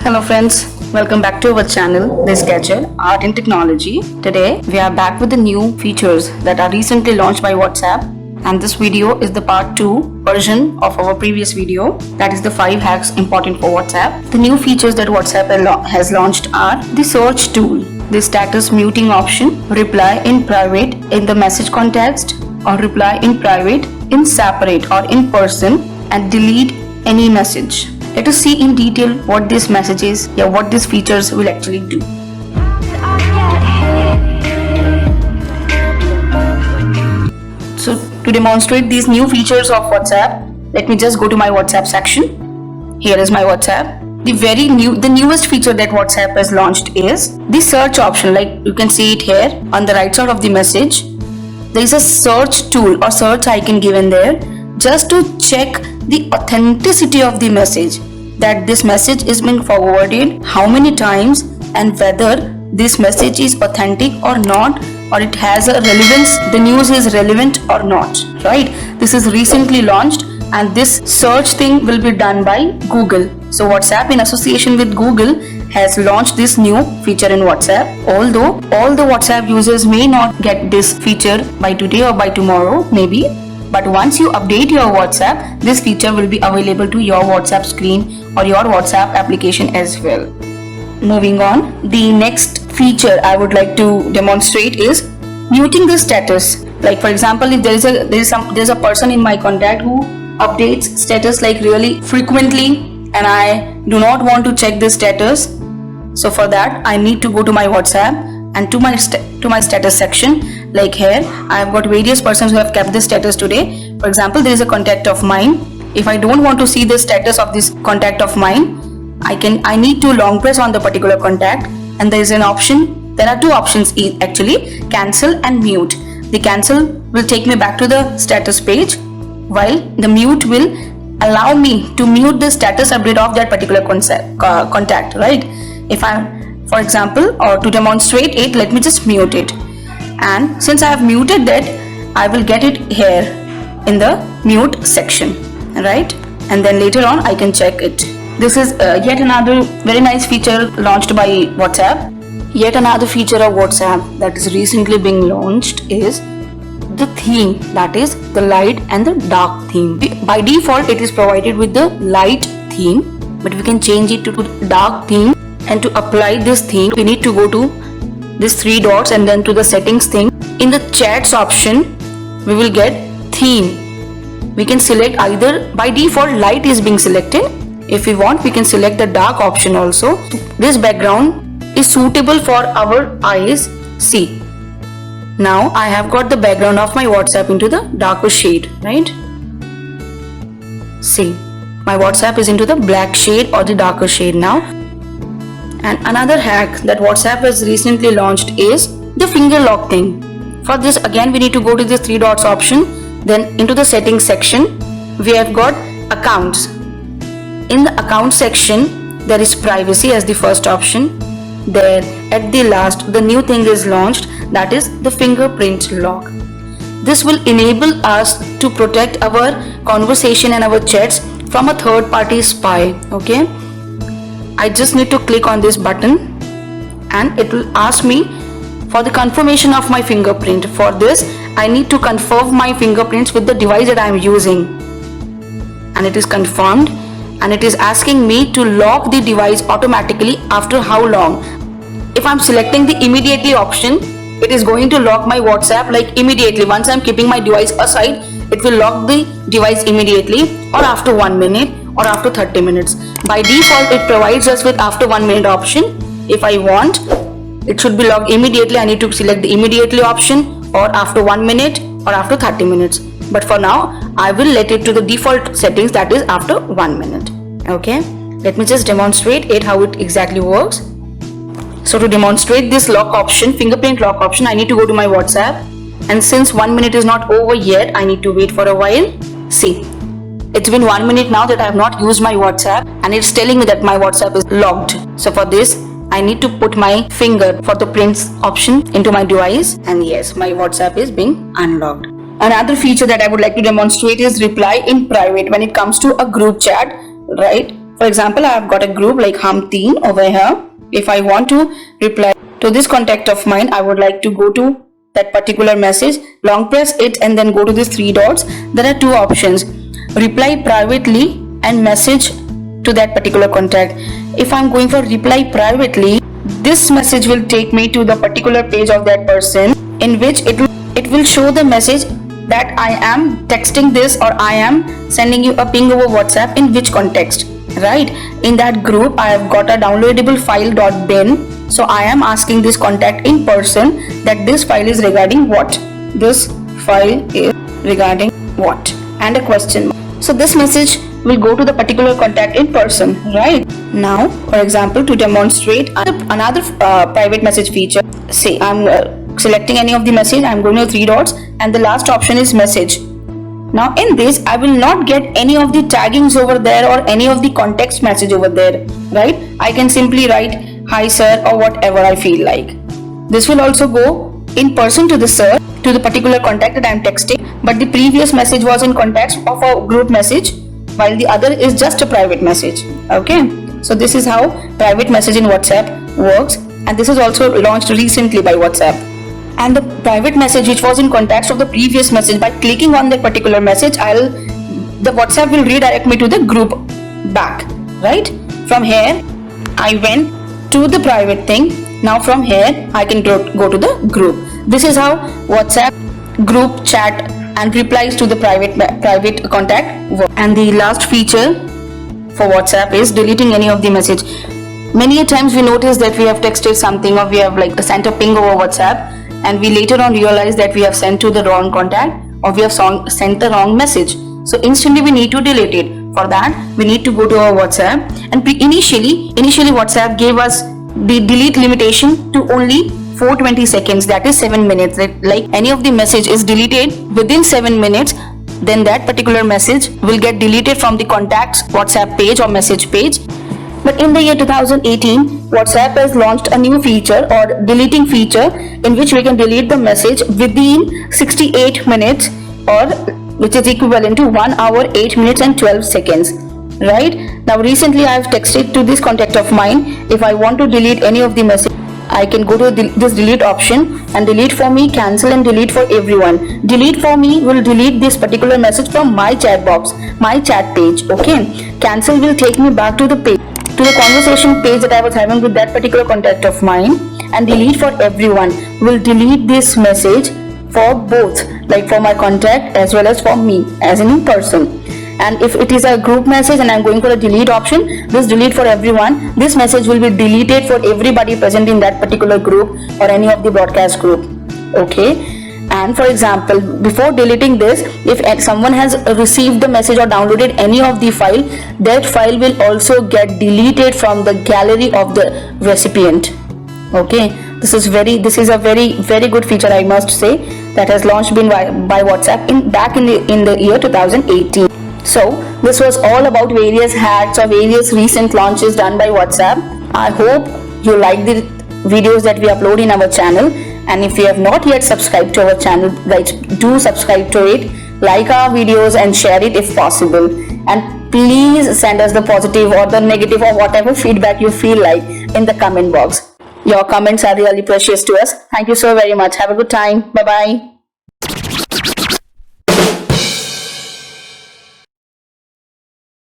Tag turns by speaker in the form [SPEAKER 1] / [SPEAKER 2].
[SPEAKER 1] Hello friends, welcome back to our channel, This Gadget, Art and Technology. Today we are back with the new features that are recently launched by WhatsApp, and this video is the part 2 version of our previous video, that is the 5 hacks important for WhatsApp. The new features that WhatsApp has launched are the search tool, the status muting option, reply in private in the message context, or reply in private in separate or in person, and delete any message. Let us see in detail what this message is, what these features will actually do. So to demonstrate these new features of WhatsApp, let me just go to my WhatsApp section. Here is my WhatsApp. The newest feature that WhatsApp has launched is the search option. Like you can see it here on the right side of the message. There is a search tool or search icon given there just to check the authenticity of the message, that this message is being forwarded how many times and whether this message is authentic or not, or it has a relevance, the news is relevant or not, right? This is recently launched and this search thing will be done by Google. So WhatsApp in association with Google has launched this new feature in WhatsApp. Although all the WhatsApp users may not get this feature by today or by tomorrow maybe, but once you update your WhatsApp, this feature will be available to your WhatsApp screen or your WhatsApp application as well. Moving on, the next feature I would like to demonstrate is muting the status. Like for example, if there's a person in my contact who updates status like really frequently, and I do not want to check the status. So for that, I need to go to my WhatsApp and to my status section. Like here, I have got various persons who have kept this status today. For example, there is a contact of mine. If I don't want to see the status of this contact of mine, I need to long press on the particular contact, and there is an option. There are two options actually: cancel and mute. The cancel will take me back to the status page, while the mute will allow me to mute the status update of that particular contact, right? For example, or to demonstrate it, let me just mute it. And since I have muted that, I will get it here in the mute section, right? And then later on I can check it. This is yet another very nice feature launched by WhatsApp. Yet another feature of WhatsApp that is recently being launched is the theme, that is the light and the dark theme. By default it is provided with the light theme, but we can change it to dark theme. And to apply this theme, we need to go to these 3 dots and then to the settings thing. In the chats option, we will get theme. We can select either, by default light is being selected. If we want, we can select the dark option also. This background is suitable for our eyes. See, now I have got the background of my WhatsApp into the darker shade, right? See, my WhatsApp is into the black shade or the darker shade now. And another hack that WhatsApp has recently launched is the finger lock thing. For this, again, we need to go to the 3 dots option, then into the settings section. We have got accounts. In the account section, there is privacy as the first option. There, at the last, the new thing is launched, that is the fingerprint lock. This will enable us to protect our conversation and our chats from a third-party spy. Okay. I just need to click on this button and it will ask me for the confirmation of my fingerprint. For this, I need to confirm my fingerprints with the device that I am using, and it is confirmed, and it is asking me to lock the device automatically after how long. If I am selecting the immediately option, it is going to lock my WhatsApp like immediately. Once I am keeping my device aside, it will lock the device immediately, or after 1 minute, or after 30 minutes. By default, it provides us with after 1 minute option. If I want, it should be logged immediately. I need to select the immediately option, or after 1 minute, or after 30 minutes. But for now, I will let it to the default settings, that is after 1 minute. Okay, let me just demonstrate it how it exactly works. So to demonstrate this lock option, fingerprint lock option, I need to go to my WhatsApp. And since 1 minute is not over yet, I need to wait for a while. See, it's been 1 minute now that I have not used my WhatsApp, and it's telling me that my WhatsApp is locked. So for this, I need to put my finger for the prints option into my device, and yes, my WhatsApp is being unlocked. Another feature that I would like to demonstrate is reply in private when it comes to a group chat, right? For example, I have got a group like Hum Teen over here. If I want to reply to this contact of mine, I would like to go to that particular message, long press it and then go to these three dots. There are two options: reply privately and message to that particular contact. If I'm going for reply privately, this message will take me to the particular page of that person, in which it will show the message that I am texting this or I am sending you a ping over WhatsApp in which context, right? In that group I have got a downloadable file.bin, so I am asking this contact in person that this file is regarding what, this file is regarding what, and a question mark. So this message will go to the particular contact in person, right? Now, for example, to demonstrate another private message feature, say I'm selecting any of the message, I'm going to three dots and the last option is message. Now in this, I will not get any of the taggings over there or any of the context message over there, right? I can simply write hi sir or whatever I feel like. This will also go in person to the sir, to the particular contact that I am texting, but the previous message was in context of a group message, while the other is just a private message. Okay, so this is how private message in WhatsApp works, and this is also launched recently by WhatsApp. And the private message which was in context of the previous message, by clicking on that particular message, the WhatsApp will redirect me to the group back, right? From here I went to the private thing. Now from here I can go to the group. This is how WhatsApp group chat and replies to the private contact work. And the last feature for WhatsApp is deleting any of the message. Many a times we notice that we have texted something or we have like sent a ping over WhatsApp, and we later on realize that we have sent to the wrong contact or we have sent the wrong message. So instantly we need to delete it. For that we need to go to our WhatsApp, and initially WhatsApp gave us the delete limitation to only 420 seconds, that is 7 minutes. Like any of the message is deleted within 7 minutes, then that particular message will get deleted from the contacts WhatsApp page or message page. But in the year 2018, WhatsApp has launched a new feature or deleting feature, in which we can delete the message within 68 minutes, or which is equivalent to 1 hour 8 minutes and 12 seconds. Right now, recently I have texted to this contact of mine. If I want to delete any of the message, I can go to this delete option, and delete for me, cancel, and delete for everyone. Delete for me will delete this particular message from my chat box, my chat page. Okay, cancel will take me back to the page, to the conversation page that I was having with that particular contact of mine, and delete for everyone will delete this message for both, like for my contact as well as for me as in person. And if it is a group message and I'm going for a delete option, this delete for everyone, this message will be deleted for everybody present in that particular group or any of the broadcast group. Okay, and for example, before deleting this, if someone has received the message or downloaded any of the file, that file will also get deleted from the gallery of the recipient. Okay, this is a very good feature, I must say, that has launched by WhatsApp back in the year 2018. So this was all about various hacks or various recent launches done by WhatsApp. I hope you like the videos that we upload in our channel, and if you have not yet subscribed to our channel, guys, do subscribe to it, like our videos and share it if possible, and please send us the positive or the negative or whatever feedback you feel like in the comment box. Your comments are really precious to us. Thank you so very much. Have a good time. Bye bye.